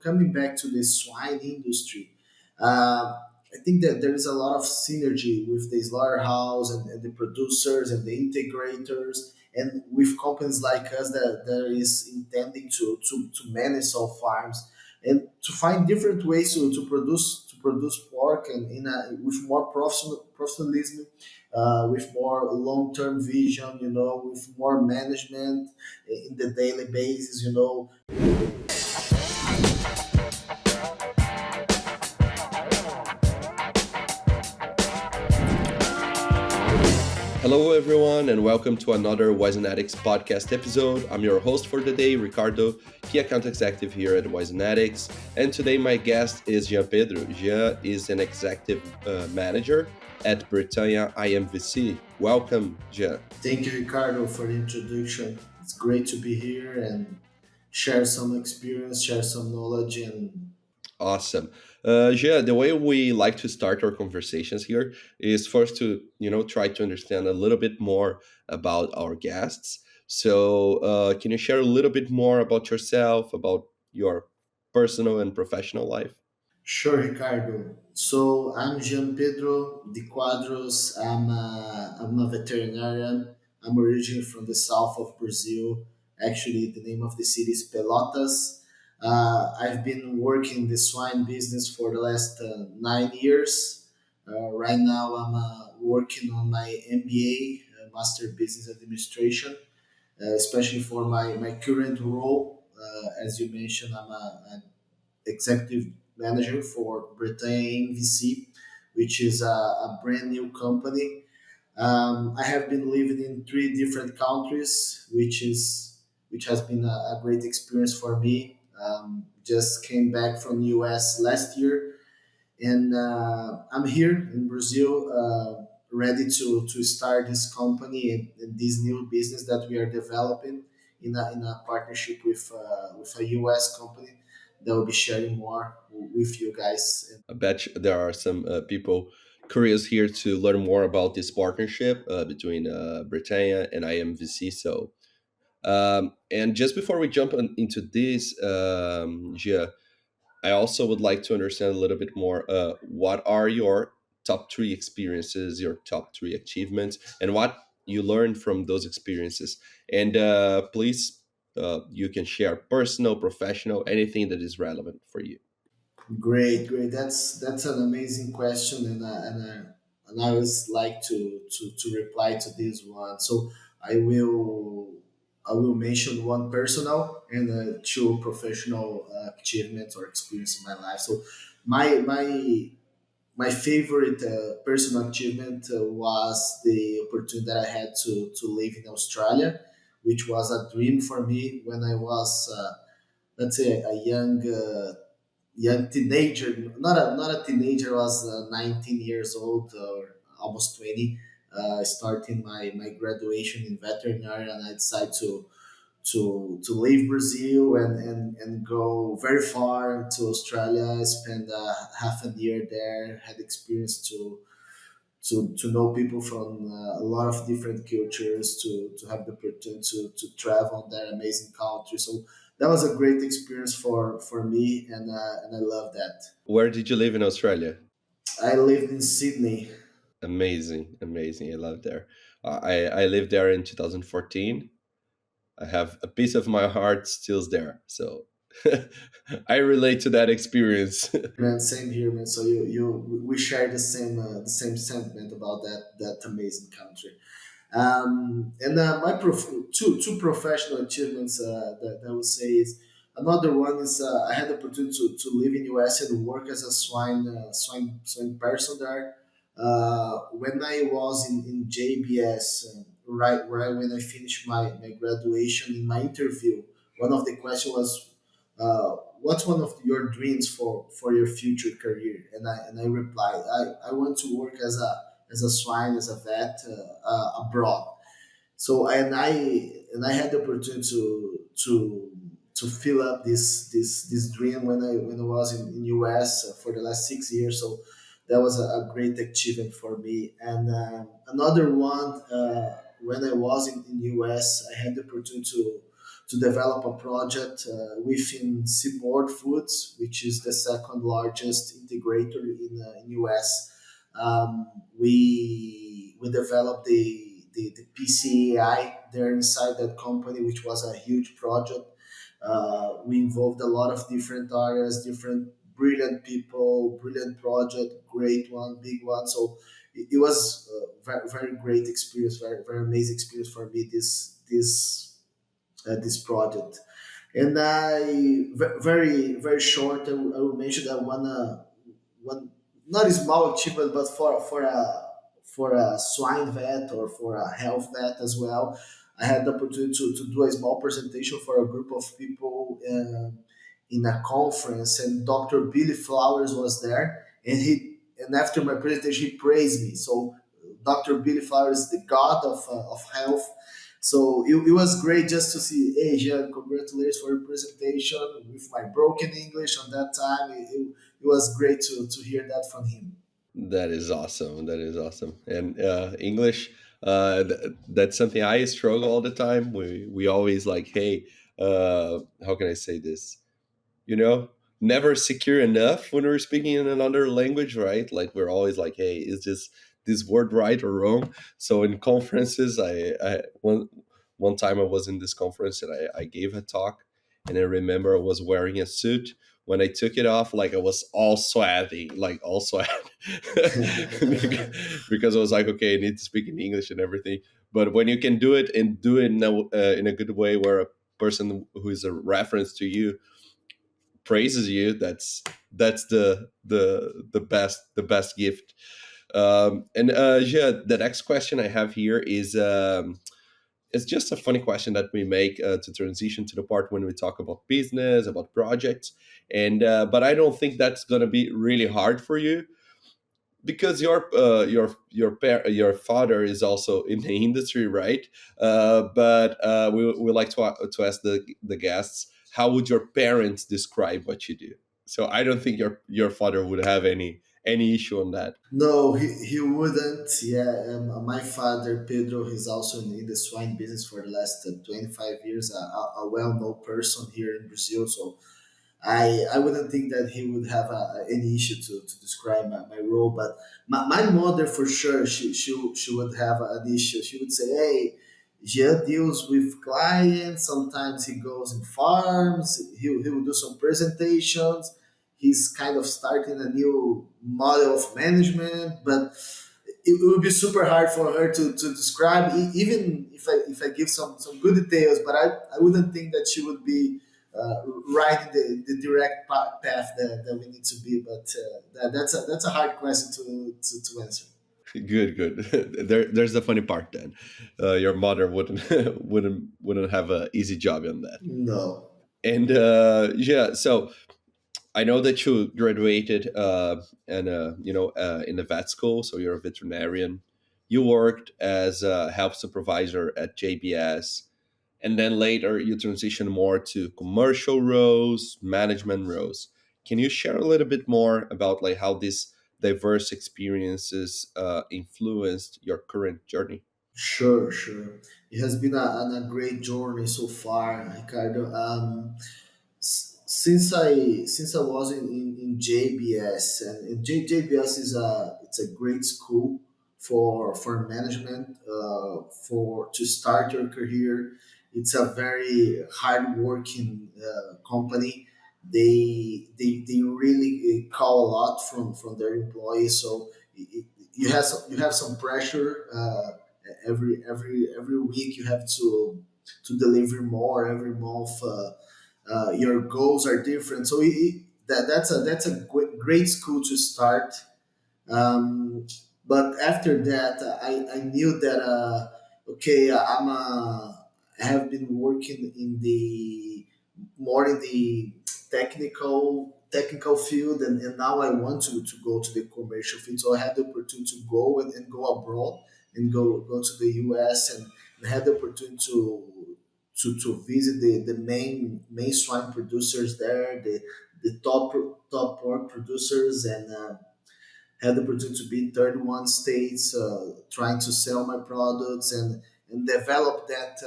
Coming back to the swine industry, I think that there is a lot of synergy with the slaughterhouse and the producers and the integrators, and with companies like us that is intending to manage all farms and to find different ways to produce pork and with more professionalism, with more long term vision, with more management in the daily basis, Hello, everyone, and welcome to another Wisenetix Podcast episode. I'm your host for the day, 𝗟𝗏𝗀𝗃, Key Account Executive here at Wisenetix. And today, my guest is Jean Pedro. Jean is an Executive Manager at Bretanha AMVC. Welcome, Jean. Thank you, Ricardo, for the introduction. It's great to be here and share some experience, share some knowledge, and Awesome. Jean, the way we like to start our conversations here is first to, try to understand a little bit more about our guests. So, can you share a little bit more about yourself, about your personal and professional life? sure, Ricardo. So I'm Jean Pedro de Quadros. I'm a veterinarian. I'm originally from the south of Brazil. Actually, the name of the city is Pelotas. I've been working in the swine business for the last 9 years. Right now, I'm working on my MBA, Master Business Administration, especially for my current role. As you mentioned, an executive manager for Bretanha AMVC, which is a brand new company. I have been living in three different countries, which has been a great experience for me. Just came back from US last year, and I'm here in Brazil, ready to start this company and this new business that we are developing in a partnership with a US company that will be sharing more with you guys. I bet there are some people curious here to learn more about this partnership between Britannia and IMVC. So, and just before we jump into this, Gia, I also would like to understand a little bit more. What are your top three experiences, your top three achievements, and what you learned from those experiences? And please, you can share personal, professional, anything that is relevant for you. Great, great. That's an amazing question, and I always like to reply to this one. So I will I will mention one personal and two professional achievements or experience in my life. So my favorite personal achievement was the opportunity that I had to live in Australia, which was a dream for me when I was, let's say, a young teenager. Not a teenager. I was 19 years old or almost 20, starting my graduation in veterinary, and I decided to leave Brazil and go very far to Australia. I spent half a year there, had experience to know people from a lot of different cultures, to have the opportunity to travel in that amazing country. So that was a great experience for me, and I love that. Where did you live in Australia? I lived in Sydney. Amazing, amazing. I love there. I lived there in 2014. I have a piece of my heart still there. So I relate to that experience. Man, same here, man. So we share the same sentiment about that amazing country. And my two professional achievements that I would say is another one is I had the opportunity to live in US and work as a swine person there. When I was in JBS, right when I finished my graduation, in my interview, one of the questions was, what's one of your dreams for your future career? And I replied, I want to work as a swine, as a vet, abroad. So and I had the opportunity to fill up this dream when I was in US for the last 6 years. So that was a great achievement for me. And another one, when I was in US, I had the opportunity to develop a project within Seaboard Foods, which is the second largest integrator in US. We developed the PCAI there inside that company, which was a huge project. We involved a lot of different areas, different brilliant people, brilliant project, great one, big one. So it was a very, very great experience, very, very amazing experience for me. This project. And very, very short, I will mention that one not a small achievement, but for a swine vet or for a health vet as well. I had the opportunity to do a small presentation for a group of people in a conference, and Dr. Billy Flowers was there, and after my presentation he praised me. So Dr. Billy Flowers is the god of health. So it was great just to see, hey, Jean, congratulations for your presentation with my broken English on that time. It was great to hear that from him. That is awesome. That is awesome. And English, that's something I struggle all the time. We always like, hey, how can I say this? You know, never secure enough when we're speaking in another language, right? Like we're always like, hey, is this word right or wrong? So in conferences, I one time I was in this conference and I gave a talk, and I remember I was wearing a suit. When I took it off, like I was all sweaty, like all sweat, because I was like, okay, I need to speak in English and everything. But when you can do it and do it in a good way, where a person who is a reference to you praises you, that's the best gift. And yeah, the next question I have here is it's just a funny question that we make to transition to the part when we talk about business, about projects. And but I don't think that's going to be really hard for you, because your father is also in the industry, right? But we like to ask the guests, how would your parents describe what you do? So I don't think your father would have any issue on that. No, he wouldn't. Yeah, my father, Pedro, he's also in the swine business for the last 25 years, a well-known person here in Brazil. So I wouldn't think that he would have any issue to describe my role. But my mother, for sure, she would have an issue. She would say, hey, Jean deals with clients. Sometimes he goes in farms. He will do some presentations. He's kind of starting a new model of management, but it would be super hard for her to describe, even if I give some good details. But I wouldn't think that she would be right in the direct path that we need to be. But that's a hard question to answer. Good, good. There's the funny part then. Your mother wouldn't wouldn't have an easy job on that. No. And yeah, so I know that you graduated and in the vet school, so you're a veterinarian. You worked as a health supervisor at JBS, and then later you transitioned more to commercial roles, management roles. Can you share a little bit more about like how these diverse experiences influenced your current journey? Sure, sure. It has been a great journey so far, Ricardo. Since I was in JBS, and JBS is it's a great school for management, for to start your career. It's a very hardworking company. They really call a lot from their employees. So you have some pressure. Every week you have to deliver more every month. Your goals are different. So that's a great school to start. Um, but after that, I knew that okay, I have been working in the more in the technical field, and now I want to go to the commercial field. So I had the opportunity to go and go abroad and go to the US, and had the opportunity to visit the main swine producers there, the top pork producers, and had the opportunity to be in 31 states, trying to sell my products and develop that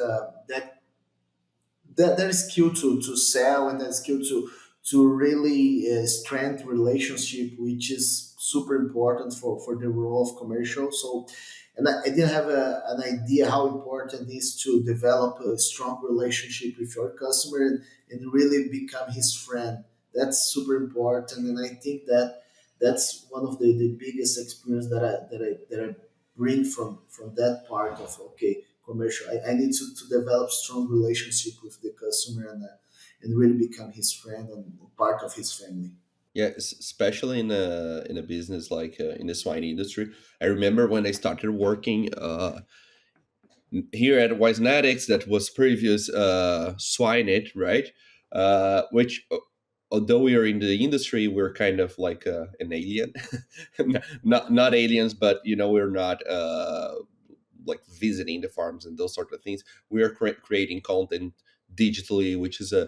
that skill to sell, and that skill to really strengthen relationship, which is super important for the role of commercial. So, and I didn't have an idea how important it is to develop a strong relationship with your customer, and really become his friend. That's super important, and I think that that's one of the biggest experience that I bring from that part of, okay, commercial. I need to develop strong relationship with the customer, and really become his friend and part of his family. Yeah, especially in a business like in the swine industry. I remember when I started working here at Wisenetix, that was previous Swineit, right? Which, although we are in the industry, we're kind of like an alien, not aliens, but we're not like visiting the farms and those sort of things. We are creating content digitally, which is a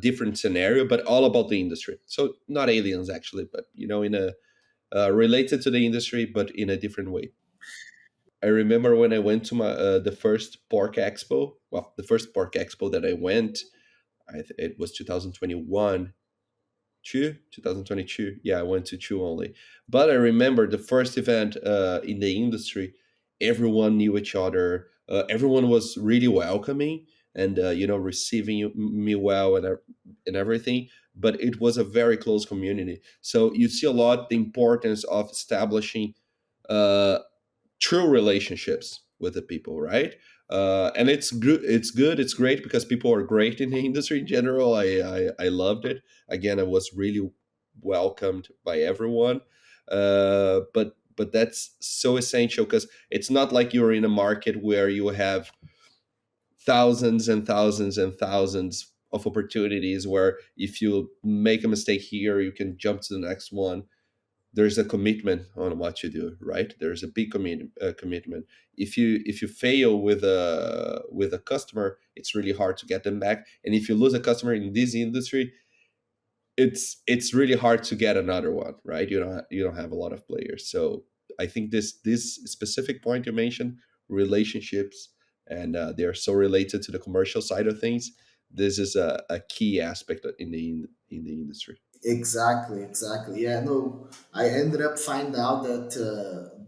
different scenario, but all about the industry. So not aliens actually, but in a related to the industry, but in a different way. I remember when I went to my the first pork expo. Well, the first pork expo that I went, it was 2021, 2022. Yeah, I went to two only. But I remember the first event in the industry. Everyone knew each other. Everyone was really welcoming and receiving me well and everything. But it was a very close community. So you see a lot the importance of establishing uh, true relationships with the people, right? And it's good. It's good. It's great because people are great in the industry in general. I loved it. Again, I was really welcomed by everyone. But that's so essential because it's not like you're in a market where you have thousands and thousands and thousands of opportunities where if you make a mistake here, you can jump to the next one. There's a commitment on what you do, right? There's a big commitment. If you fail with a customer, it's really hard to get them back. And if you lose a customer in this industry, it's really hard to get another one, right? You don't have a lot of players. So I think this specific point you mentioned, relationships, and they are so related to the commercial side of things. This is a key aspect in the industry. Exactly, exactly. Yeah, no, I ended up finding out that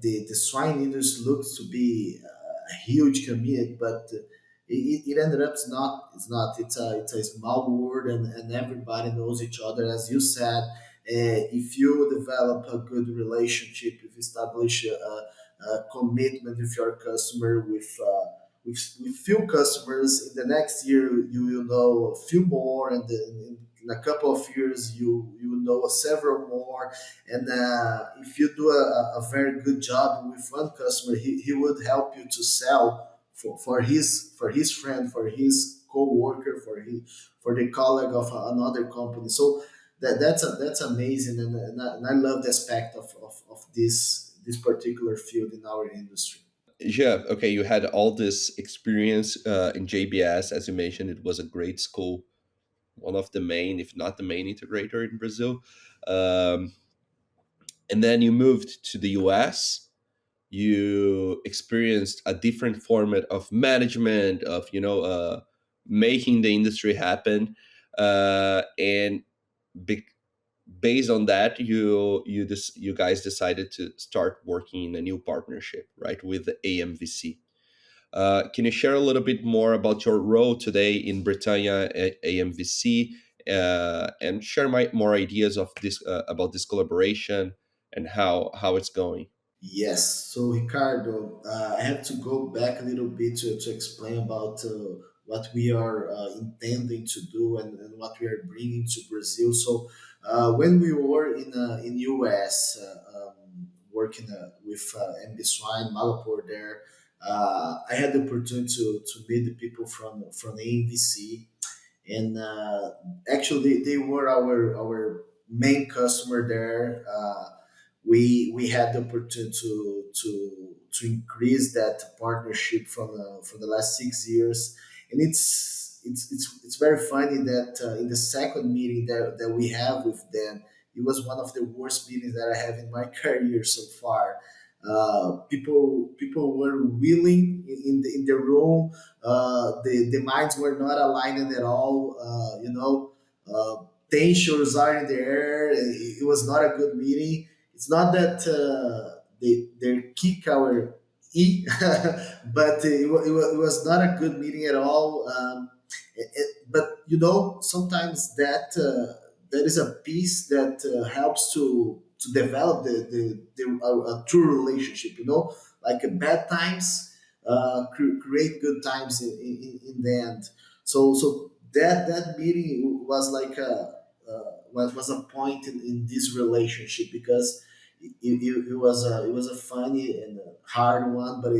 the swine industry looks to be a huge community, but it ended up it's not. It's not. It's a small world, and everybody knows each other. As you said, if you develop a good relationship, if you establish a commitment with your customer, with few customers, in the next year you will know a few more, and then in a couple of years you will know several more. And if you do a very good job with one customer, he would help you to sell for his friend, for his co-worker, for the colleague of another company. So that's amazing, and I love the aspect of this particular field in our industry. Yeah, okay, you had all this experience in JBS. As you mentioned, it was a great school, one of the main, if not the main integrator in Brazil. Um, and then you moved to the US. You experienced a different format of management, of making the industry happen, and be- based on that, you guys decided to start working in a new partnership, right, with the AMVC. Can you share a little bit more about your role today in Bretanha AMVC, and share more ideas of this about this collaboration and how it's going? Yes. So, Ricardo, I have to go back a little bit to explain about what we are intending to do, and what we are bringing to Brazil. So, when we were in US, working with MB Swine, Malaport there, I had the opportunity to meet the people from AMVC, and actually they were our main customer there. We had the opportunity to increase that partnership from the last 6 years, and it's very funny that in the second meeting that we have with them, it was one of the worst meetings that I have in my career so far. People were willing in the room. The minds were not aligned at all. Tensions are in the air. It was not a good meeting. It's not that they kick our but it was not a good meeting at all. But sometimes that is a piece that helps to develop a true relationship. Like bad times create good times in the end. So that meeting was like was a point in this relationship, because it was a funny and a hard one, but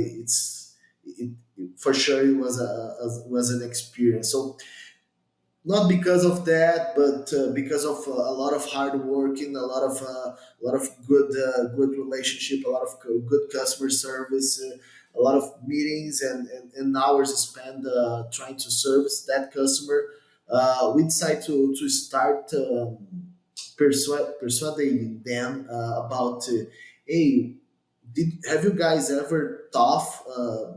for sure it was an experience. So not because of that, but because of a lot of hard working, a lot of good relationship, a lot of good customer service, a lot of meetings and hours spent trying to service that customer. We decided to start persuading them about, hey, have you guys ever thought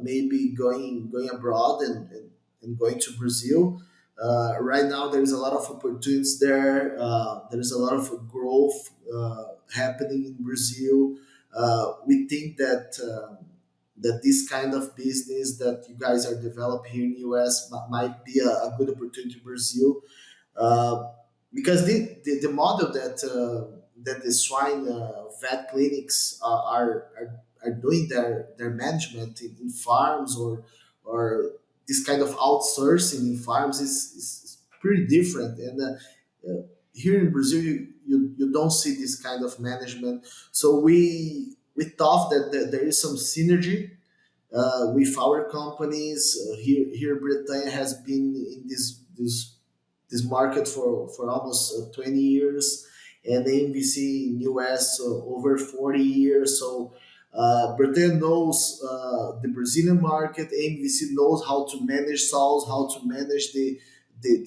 maybe going abroad and going to Brazil? Right now, there is a lot of opportunities there. There is a lot of growth happening in Brazil. We think that this kind of business that you guys are developing here in the US might be a good opportunity in Brazil, uh, because the model that the swine vet clinics are doing their management in farms, or this kind of outsourcing in farms is pretty different. And here in Brazil, you don't see this kind of management. So we thought that there is some synergy with our companies. Here Bretanha has been in this market for almost 20 years, and AMVC in US over 40 years. So Bretanha knows the Brazilian market. AMVC knows how to manage sows, how to manage the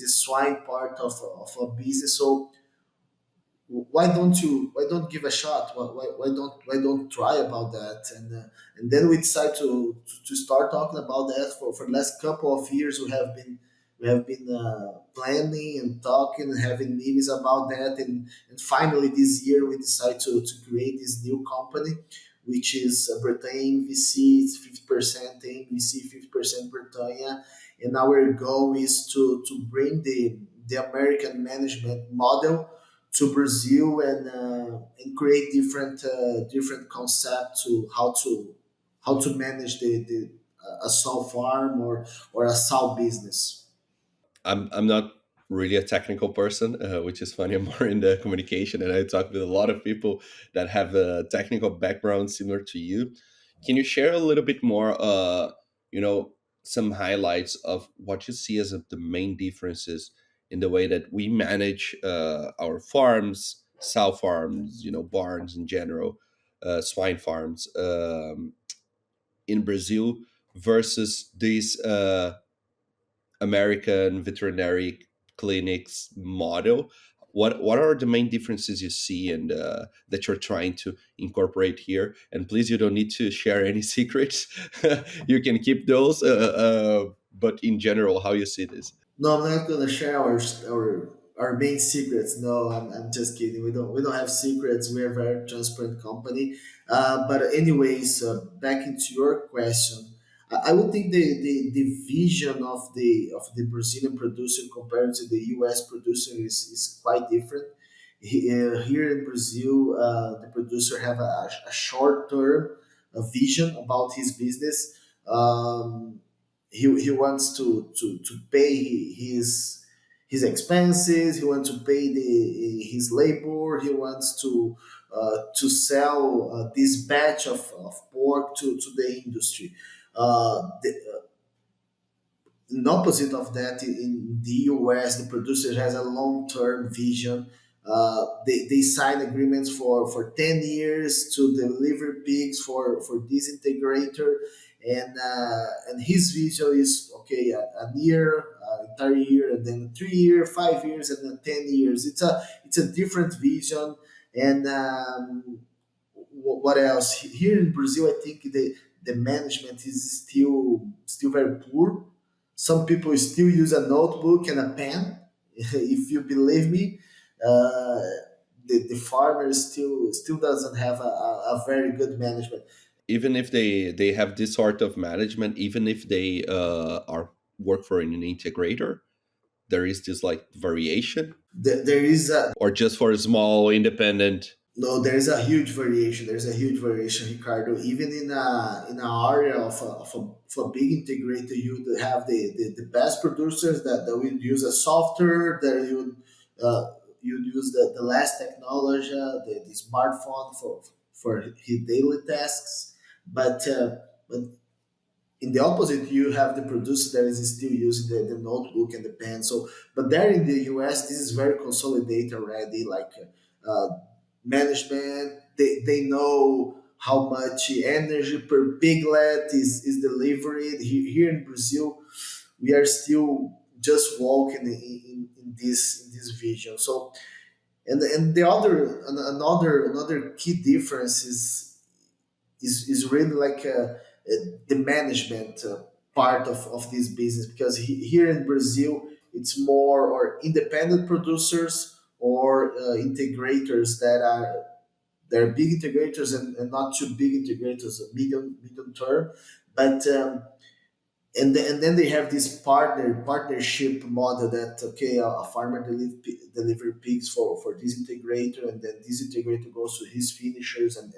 swine part of a business. So why don't give a shot? Why don't try about that? And then we decide to start talking about that. For the last couple of years we have been planning and talking and having meetings about that, and finally this year we decide to create this new company, which is Bretanha AMVC. It's 50% AMVC, 50% Bretanha, and our goal is to bring the American management model to Brazil, and create different concepts to how to manage the a sow farm, or a sow business. I'm not really a technical person, which is funny. I'm more in the communication, and I talk with a lot of people that have a technical background similar to you. Can you share a little bit more? You know, some highlights of what you see as the main differences in the way that we manage our farms, sow farms, barns in general, swine farms in Brazil versus these. American veterinary clinics model. What are the main differences you see and that you're trying to incorporate here? And please, you don't need to share any secrets. You can keep those. But in general, how you see this? No, I'm not gonna share our main secrets. No, I'm just kidding. We don't have secrets. We're a very transparent company. But anyways, back into your question, I would think the vision of the Brazilian producer compared to the U.S. producer is quite different. Here in Brazil, the producer have a short term vision about his business. He wants to pay his expenses. He wants to pay his labor. He wants to sell this batch of pork to the industry. In opposite of that, in the US, the producer has a long-term vision. They sign agreements for 10 years to deliver pigs for this integrator, and his vision is okay, a year, entire year, and then 3 year, 5 years, and then 10 years. It's a different vision, and what else? Here in Brazil, I think the management is still very poor. Some people still use a notebook and a pen. If you believe me, uh, the farmer still doesn't have a very good management. Even if they have this sort of management, even if they are work for an integrator, there is this like variation, There is a or just for a small independent. No, there is a huge variation. There's a huge variation, Ricardo. Even in an area of a big integrator, you would have the best producers that would use a software, that you'd use the last technology, the smartphone for his daily tasks. But in the opposite, you have the producer that is still using the notebook and the pen. So, but there in the US, this is very consolidated already. Like management, they know how much energy per piglet is delivered. Here in Brazil, we are still just walking in this vision. So, and the other another key difference is really like the management part of this business, because here in Brazil it's more or independent producers or integrators they're big integrators and not too big integrators, medium term, but and then they have this partnership model that okay, a farmer deliver pigs for this integrator, and then this integrator goes to his finishers and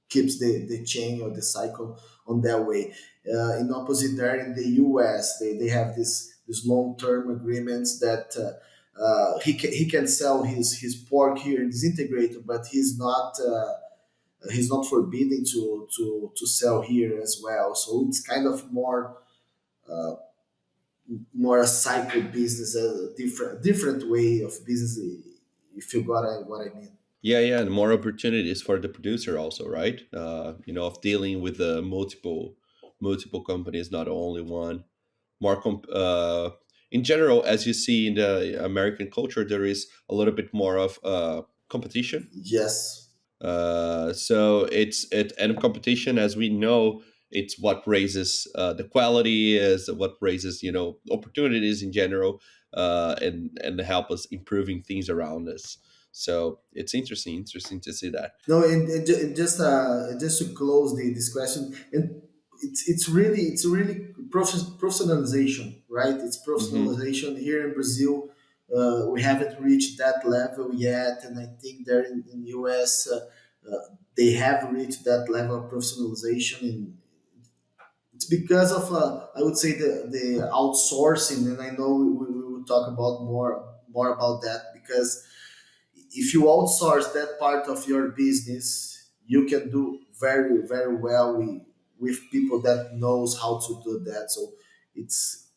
keeps the chain or the cycle on that way. In opposite there in the US, they have this long term agreements that he can sell his pork here in this integrator, but he's not forbidden to sell here as well. So it's kind of more a cycle business, a different way of business. If you got what I mean. Yeah, yeah, and more opportunities for the producer also, right? Of dealing with multiple companies, not only one. More in general, as you see in the American culture, there is a little bit more of competition. Yes. So it and competition, as we know, it's what raises the quality, is what raises opportunities in general, and help us improving things around us. So it's interesting to see that. No, and just to close this question, and it's really professionalization, right? It's Hmm. professionalization here in Brazil. We haven't reached that level yet, and I think there in US they have reached that level of professionalization. And it's because of I would say the outsourcing, and I know we will talk about more about that, because if you outsource that part of your business, you can do very well with people that knows how to do that. So it's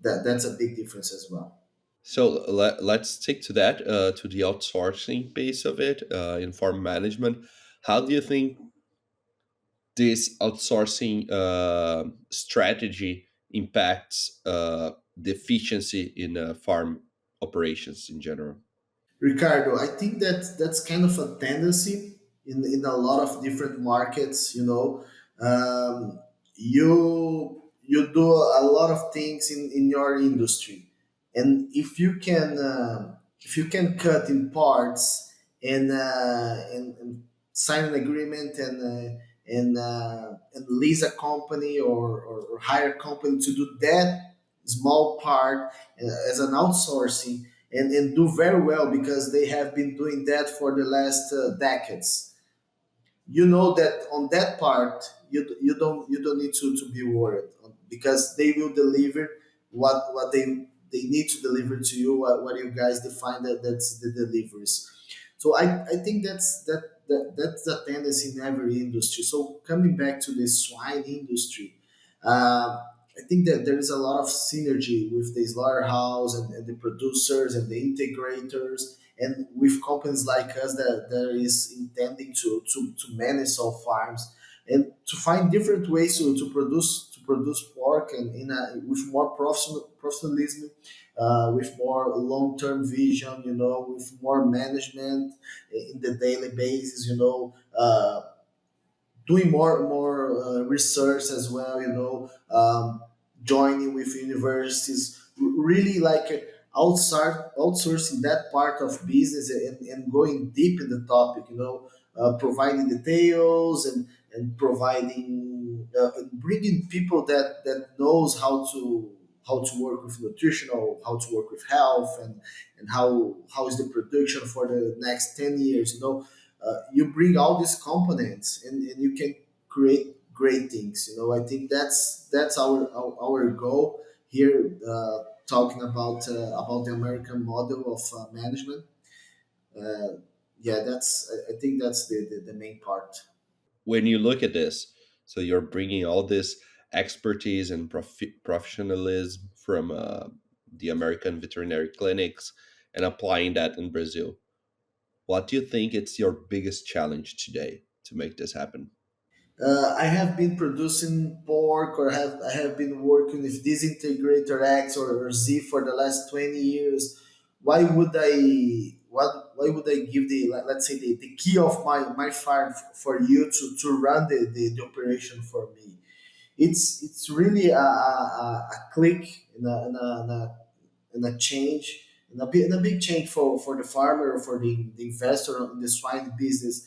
that's a big difference as well. So let's stick to that, to the outsourcing base of it, in farm management. How do you think this outsourcing strategy impacts the efficiency in farm operations in general? Ricardo, I think that that's kind of a tendency in a lot of different markets. You do a lot of things in your industry, and if you can cut in parts and sign an agreement and lease a company or hire a company to do that small part as an outsourcing, and do very well because they have been doing that for the last decades. You know that on that part you don't need to be worried, because they will deliver what they need to deliver to you, what you guys define that's the deliveries. So I think that's a tendency in every industry. So coming back to the swine industry, I think that there is a lot of synergy with the slaughterhouse and the producers and the integrators, and with companies like us that is intending to manage all farms and to find different ways to produce pork and with more professionalism with more long-term vision, with more management in the daily basis, doing more research as well, joining with universities, really like outsourcing that part of business, and going deep in the topic, providing details, and providing and bringing people that knows how to work with nutritional, how to work with health, and how is the production for the next 10 years, you bring all these components, and you can create great things. I think that's our goal here, talking about the American model of management. uh, yeah, I think that's the main part. When you look at this, so you're bringing all this expertise and professionalism from the American veterinary clinics and applying that in Brazil. What do you think it's your biggest challenge today to make this happen? I have been producing pork, or I have been working with this integrator X or Z for the last 20 years. Why would I give let's say the key of my farm for you to run the operation for me? It's really a click in a change, in a big change for the farmer, or for the investor in the swine business.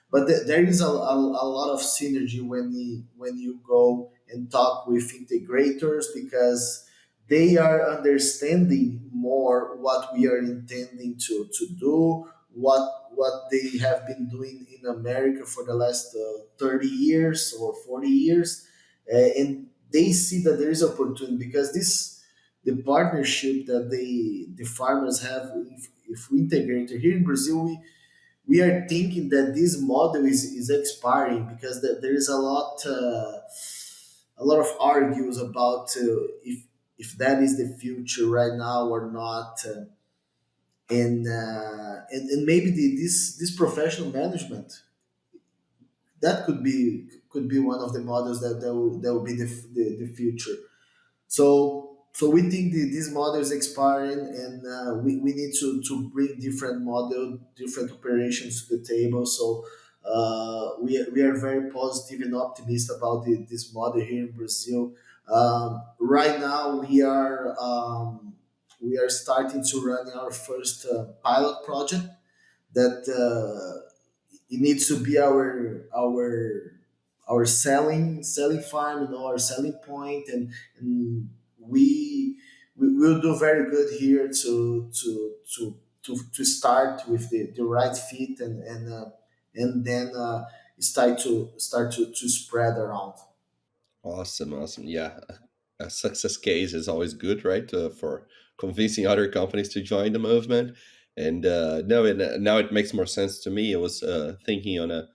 But there is a lot of synergy when you go and talk with integrators, because they are understanding more what we are intending to do, what they have been doing in America for the last 30 years or 40 years. And they see that there is opportunity, because the partnership that the farmers have, if we integrate it here in Brazil, we are thinking that this model is expiring, because there is a lot of argues about if that is the future right now or not. And maybe this professional management, that could be one of the models that will be the future. So we think this model is expiring, and we need to bring different model, different operations to the table. So we are very positive and optimistic about this model here in Brazil. Right now we are starting to run our first pilot project, that it needs to be our selling farm, our selling point. And we will do very good here to start with the right fit, and then start to spread around. Awesome, awesome. Yeah, a success case is always good, right? For convincing other companies to join the movement. And no, now it makes more sense to me. I was thinking on a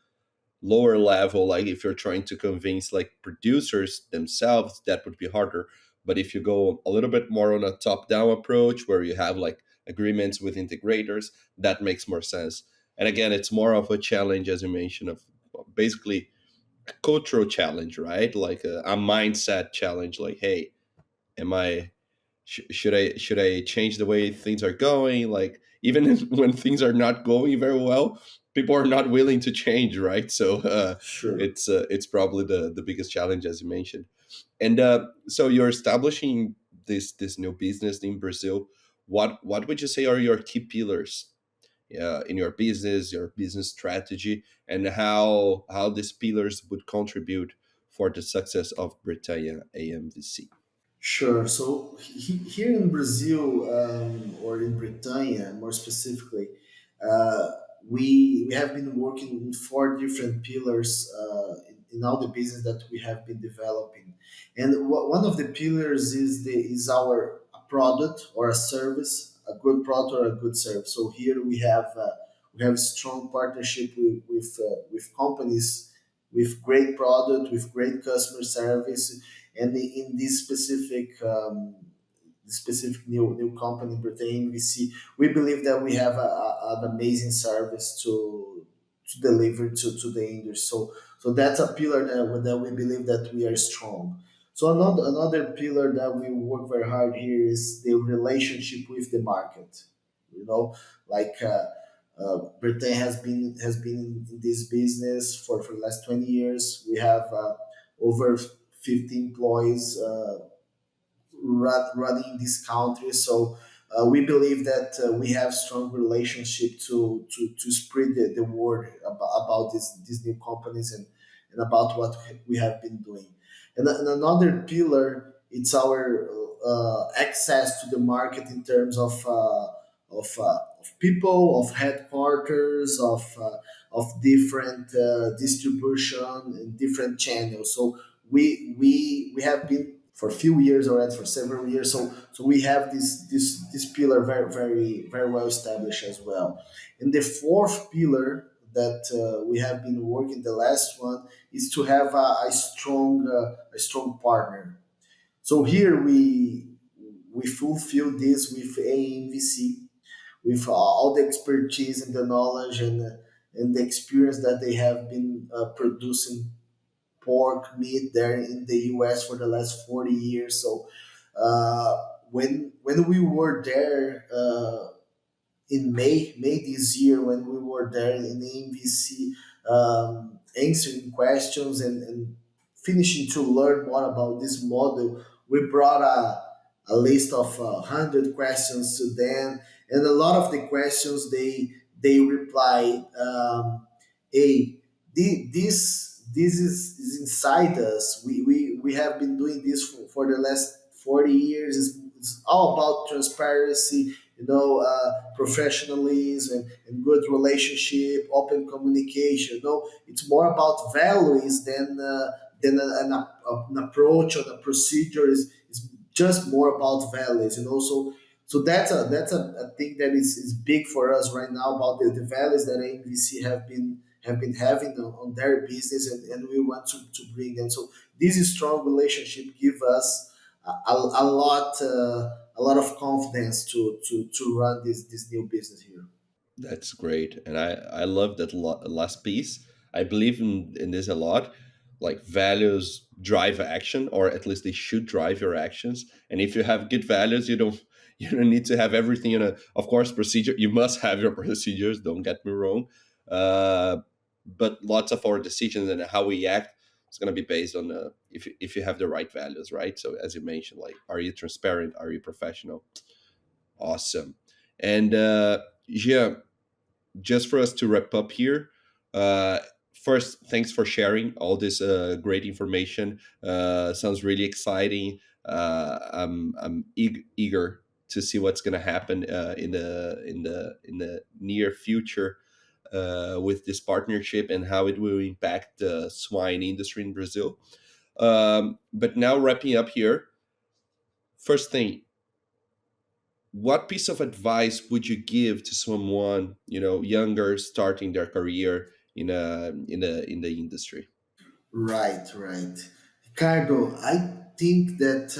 lower level, like if you're trying to convince like producers themselves, that would be harder. But if you go a little bit more on a top-down approach, where you have like agreements with integrators, that makes more sense. And again, it's more of a challenge, as you mentioned, of basically cultural challenge, right? Like a mindset challenge. Like, hey, am I should I change the way things are going? Like, even when things are not going very well, people are not willing to change, right? So Sure. it's probably the biggest challenge, as you mentioned. And so you're establishing this new business in Brazil. What would you say are your key pillars in your business strategy, and how these pillars would contribute for the success of Bretanha AMVC? Sure. So here in Brazil, or in Britannia more specifically, uh, we have been working in four different pillars in all the business that we have been developing. And one of the pillars is our product or a service, a good product or a good service. So here we have strong partnership with companies with great product, with great customer service. And in this specific new company, Bretanha AMVC, we believe that we have an amazing service to deliver to the industry. So that's a pillar that we believe that we are strong. So another pillar that we work very hard here is the relationship with the market. You know, like Britain has been in this business for the last 20 years. We have over 50 employees running this country. So we believe that we have strong relationship to spread the word about these new companies and about what we have been doing. And another pillar, it's our access to the market in terms of people, of headquarters, of different distribution and different channels. So we have been for a few years already, for several years. So we have this pillar very well established as well. And the fourth pillar that we have been working, the last one, is to have a strong partner. So here we fulfill this with AMVC, with all the expertise and the knowledge and the experience that they have been producing pork meat there in the US for the last 40 years. So when we were there in May this year, when we were there in the MVC, answering questions and finishing to learn more about this model, we brought a list of 100 questions to them, and a lot of the questions they replied, "Hey, this is inside us. We have been doing this for the last 40 years. It's all about transparency, professionalism and good relationship, open communication. It's more about values than an approach or a procedure. Is just more about values. So that's a thing that is big for us right now about the values that AMVC have been having on their business, and we want to bring them. So this strong relationship give us a lot of confidence to run this new business here. That's great, and I love that last piece. I believe in this a lot. Like values drive action, or at least they should drive your actions. And if you have good values, you don't need to have everything in a. Of course, procedure. You must have your procedures. Don't get me wrong, uh, but lots of our decisions and how we act is going to be based on if you have the right values, right? So as you mentioned, like, are you transparent? Are you professional? Awesome. And yeah, just for us to wrap up here, uh, first, thanks for sharing all this great information. Sounds really exciting. I'm eager to see what's going to happen in the near future with this partnership and how it will impact the swine industry in Brazil. But now wrapping up here, first thing, what piece of advice would you give to someone younger starting their career in the industry? Right. Ricardo, I think that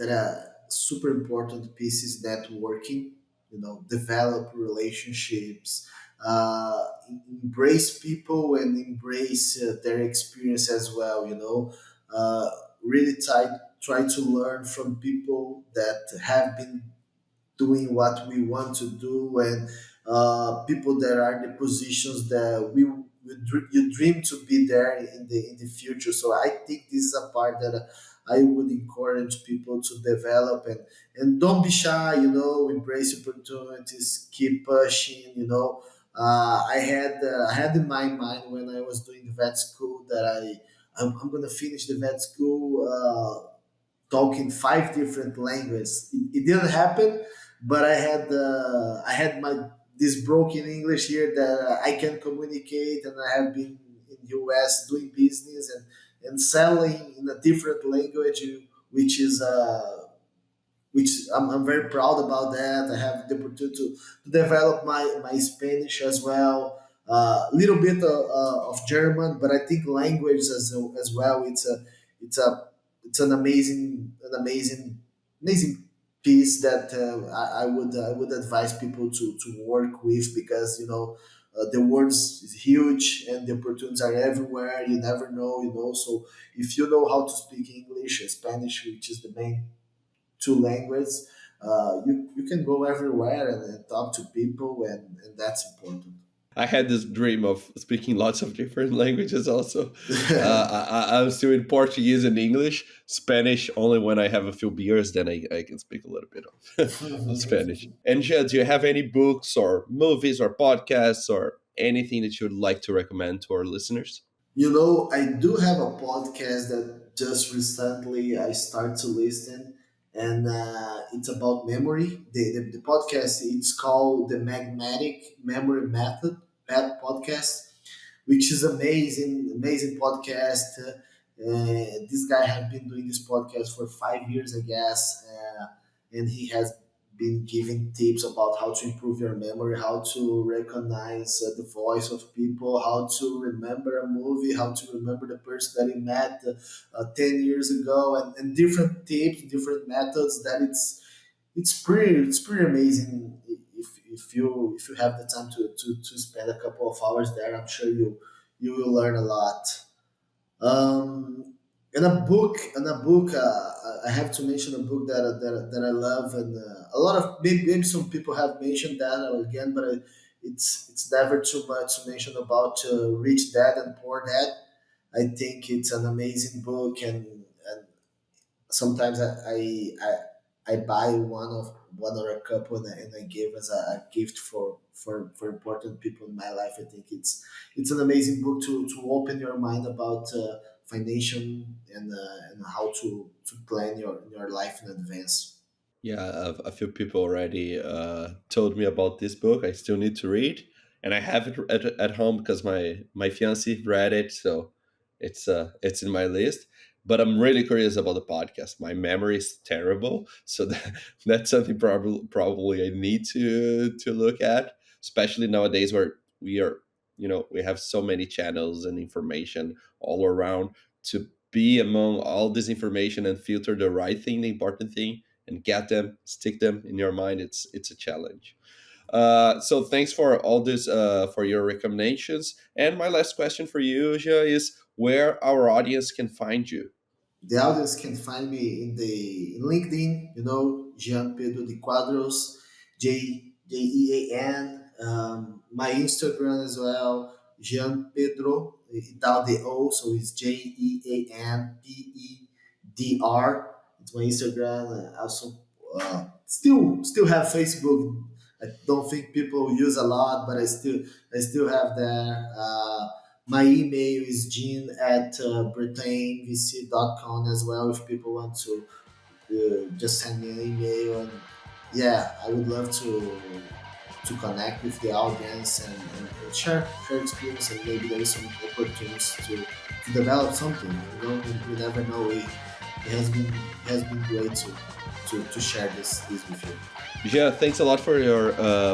a super important piece is networking. Develop relationships, embrace people and embrace their experience as well. Really try to learn from people that have been doing what we want to do, and people that are in the positions that you dream to be there in the future. So I think this is a part that I would encourage people to develop, and don't be shy. Embrace opportunities, keep pushing. I had in my mind when I was doing vet school that I'm gonna finish the vet school talking five different languages. It didn't happen, but I had my this broken English here that I can communicate, and I have been in US doing business and selling in a different language, which is which I'm very proud about that. I have the opportunity to develop my Spanish as well, a little bit of German, but I think language as well. It's a it's an amazing piece that I would advise people to work with, because The world is huge and the opportunities are everywhere. You never know, you know. So if you know how to speak English and Spanish, which is the main two languages, you can go everywhere and talk to people, and that's important. I had this dream of speaking lots of different languages also. I'm still in Portuguese and English. Spanish only when I have a few beers, then I can speak a little bit of Spanish. And Jed, do you have any books or movies or podcasts or anything that you would like to recommend to our listeners? You know, I do have a podcast that just recently I start to listen, and it's about memory. The podcast, it's called the Magnetic Memory Method podcast, which is amazing podcast. This guy has been doing this podcast for 5 years, I guess, and he has been giving tips about how to improve your memory, how to recognize the voice of people, how to remember a movie, how to remember the person that you met 10 years ago, and different tips, different methods. That it's pretty amazing. If you have the time to spend a couple of hours there, I'm sure you will learn a lot. In a book, I have to mention a book that I love, and a lot of maybe some people have mentioned that again, but it's never too much to mention about Rich Dad and Poor Dad. I think it's an amazing book, and sometimes I buy one or a couple, and I give as a gift for important people in my life. I think it's an amazing book to open your mind about financial and how to plan your life in advance. Yeah, a few people already told me about this book. I still need to read, and I have it at home because my fiance read it, so it's in my list. But I'm really curious about the podcast. My memory is terrible, so that's something probably I need to look at, especially nowadays where we are, we have so many channels and information all around to be among all this information and filter the right thing, the important thing, and get them, stick them in your mind. It's a challenge. So thanks for all this, for your recommendations. And my last question for you, Ja, is where our audience can find you. The audience can find me in LinkedIn, Jean Pedro de Quadros, Jean. My Instagram as well, Jean Pedro without the O, so it's JEANPEDR. It's my Instagram. Also, still have Facebook. I don't think people use a lot, but I still have there. My email is jean at 𝗟𝗏𝗼𝗀.com as well, if people want to just send me an email. And yeah, I would love to connect with the audience and share experience, and maybe there is some opportunities to develop something. You never know. It has been great to share this with you. Ja, thanks a lot for your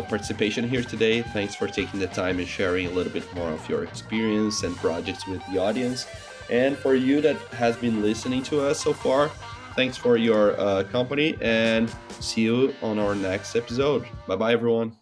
participation here today. Thanks for taking the time and sharing a little bit more of your experience and projects with the audience. And for you that has been listening to us so far, thanks for your company, and see you on our next episode. Bye bye, everyone.